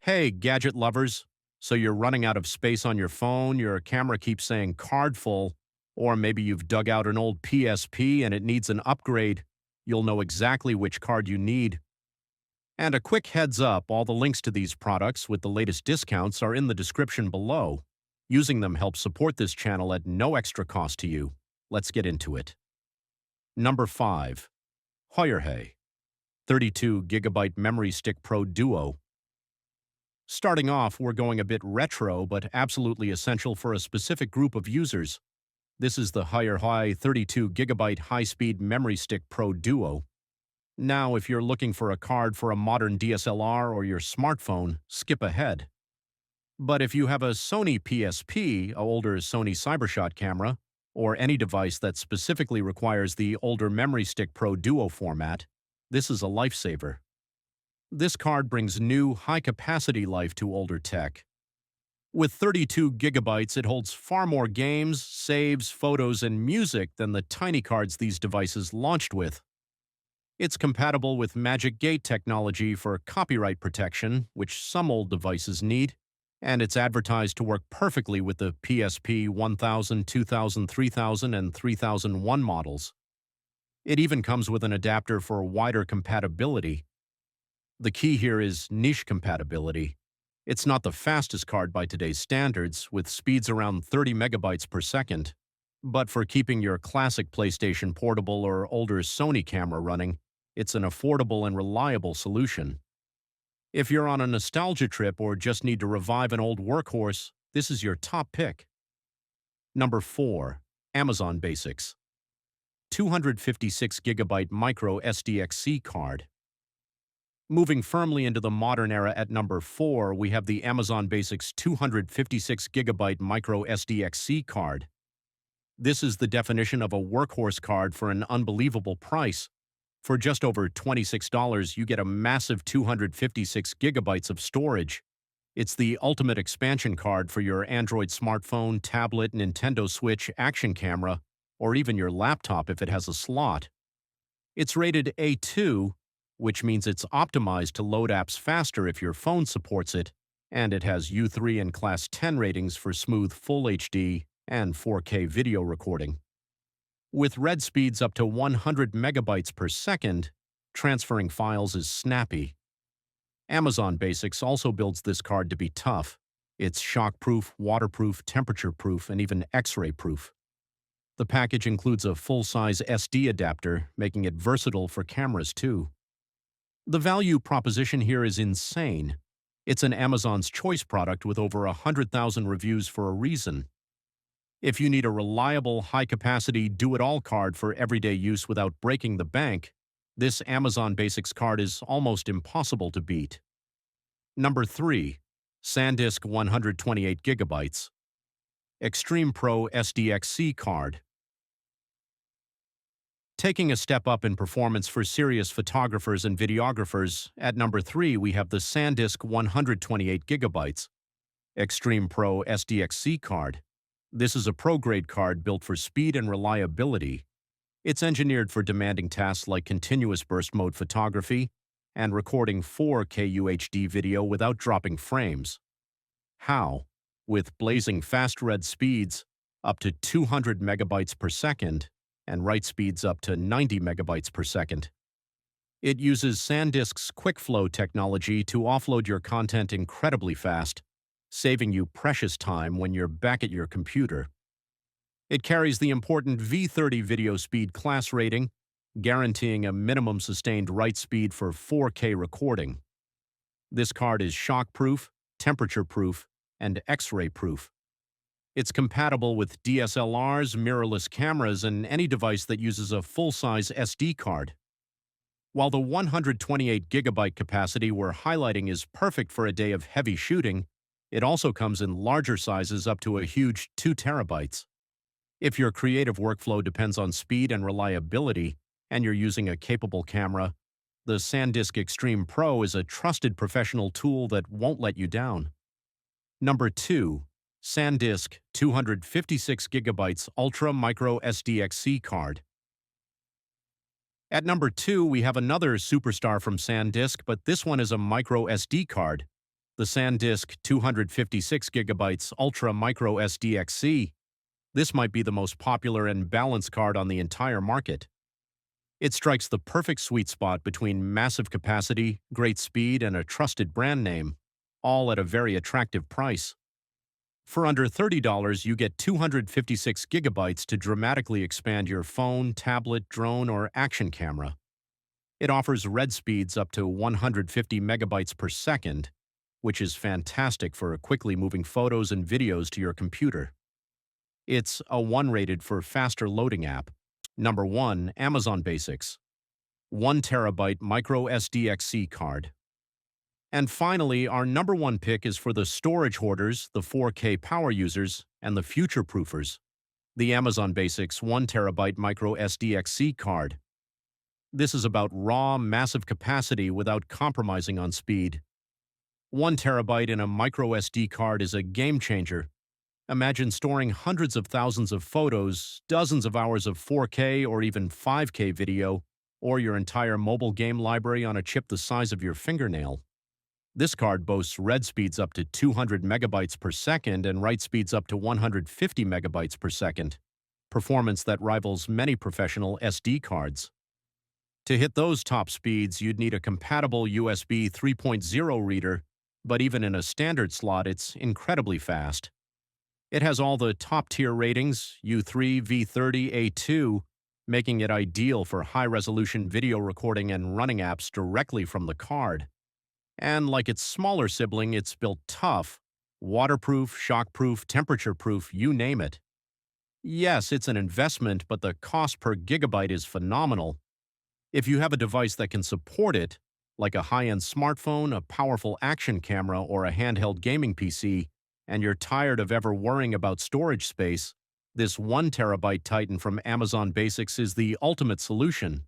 Hey, gadget lovers. So you're running out of space on your phone, your camera keeps saying card full, or maybe you've dug out an old PSP and it needs an upgrade. You'll know exactly which card you need. And a quick heads up, all the links to these products with the latest discounts are in the description below. Using them helps support this channel at no extra cost to you. Let's get into it. Number 5. Heuerhey 32GB Memory Stick Pro Duo. Starting off, we're going a bit retro, but absolutely essential for a specific group of users. This is the Heuerhey 32GB High-Speed Memory Stick Pro Duo. Now, if you're looking for a card for a modern DSLR or your smartphone, skip ahead. But if you have a Sony PSP, a older Sony CyberShot camera, or any device that specifically requires the older Memory Stick Pro Duo format, this is a lifesaver. This card brings new, high-capacity life to older tech. With 32 gigabytes, it holds far more games, saves, photos, and music than the tiny cards these devices launched with. It's compatible with Magic Gate technology for copyright protection, which some old devices need, and it's advertised to work perfectly with the PSP 1000, 2000, 3000, and 3001 models. It even comes with an adapter for wider compatibility. The key here is niche compatibility. It's not the fastest card by today's standards, with speeds around 30 megabytes per second. But for keeping your classic PlayStation Portable or older Sony camera running, it's an affordable and reliable solution. If you're on a nostalgia trip or just need to revive an old workhorse, this is your top pick. Number 4. Amazon Basics 256GB microSD card. Moving firmly into the modern era at number 4, we have the Amazon Basics 256GB microSD card. This is the definition of a workhorse card for an unbelievable price. For just over $26, you get a massive 256 gigabytes of storage. It's the ultimate expansion card for your Android smartphone, tablet, Nintendo Switch, action camera, or even your laptop if it has a slot. It's rated A2, which means it's optimized to load apps faster if your phone supports it, and it has U3 and Class 10 ratings for smooth Full HD and 4K video recording. With read speeds up to 100 megabytes per second, transferring files is snappy. Amazon Basics also builds this card to be tough. It's shockproof, waterproof, temperature-proof, and even X-ray proof. The package includes a full-size SD adapter, making it versatile for cameras too. The value proposition here is insane. It's an Amazon's Choice product with over 100,000 reviews for a reason. If you need a reliable, high-capacity, do-it-all card for everyday use without breaking the bank, this Amazon Basics card is almost impossible to beat. Number 3. SanDisk 128GB Extreme Pro SDXC card. Taking a step up in performance for serious photographers and videographers, at number 3 we have the SanDisk 128GB Extreme Pro SDXC card. This is a pro-grade card built for speed and reliability. It's engineered for demanding tasks like continuous burst mode photography and recording 4K UHD video without dropping frames. How? With blazing fast read speeds up to 200 megabytes per second and write speeds up to 90 megabytes per second. It uses SanDisk's QuickFlow technology to offload your content incredibly fast, saving you precious time when you're back at your computer. It carries the important V30 video speed class rating, guaranteeing a minimum sustained write speed for 4K recording. This card is shockproof, temperature-proof, and X-ray proof. It's compatible with DSLRs, mirrorless cameras, and any device that uses a full-size SD card. While the 128GB capacity we're highlighting is perfect for a day of heavy shooting, it also comes in larger sizes up to a huge 2 terabytes. If your creative workflow depends on speed and reliability, and you're using a capable camera, the SanDisk Extreme Pro is a trusted professional tool that won't let you down. Number 2. SanDisk 256GB Ultra Micro SDXC card. At number 2, we have another superstar from SanDisk, but this one is a micro SD card. The SanDisk 256 gigabytes Ultra Micro SDXC. This might be the most popular and balanced card on the entire market. It strikes the perfect sweet spot between massive capacity, great speed, and a trusted brand name, all at a very attractive price. For under $30, you get 256 gigabytes to dramatically expand your phone, tablet, drone, or action camera. It offers read speeds up to 150 megabytes per second, which is fantastic for quickly moving photos and videos to your computer. It's a 1 rated for faster loading app. Number 1, Amazon Basics. 1 terabyte micro SDXC card. And finally, our number 1 pick is for the storage hoarders, the 4K power users, and the future proofers. The Amazon Basics 1 terabyte micro SDXC card. This is about raw, massive capacity without compromising on speed. 1 terabyte in a micro SD card is a game changer. Imagine storing hundreds of thousands of photos, dozens of hours of 4K or even 5K video, or your entire mobile game library on a chip the size of your fingernail. This card boasts read speeds up to 200 megabytes per second and write speeds up to 150 megabytes per second, performance that rivals many professional SD cards. To hit those top speeds, you'd need a compatible USB 3.0 reader, but even in a standard slot, it's incredibly fast. It has all the top-tier ratings, U3, V30, A2, making it ideal for high-resolution video recording and running apps directly from the card. And like its smaller sibling, it's built tough, waterproof, shockproof, temperature-proof, you name it. Yes, it's an investment, but the cost per gigabyte is phenomenal. If you have a device that can support it, like a high-end smartphone, a powerful action camera, or a handheld gaming PC, and you're tired of ever worrying about storage space, this 1 terabyte Titan from Amazon Basics is the ultimate solution.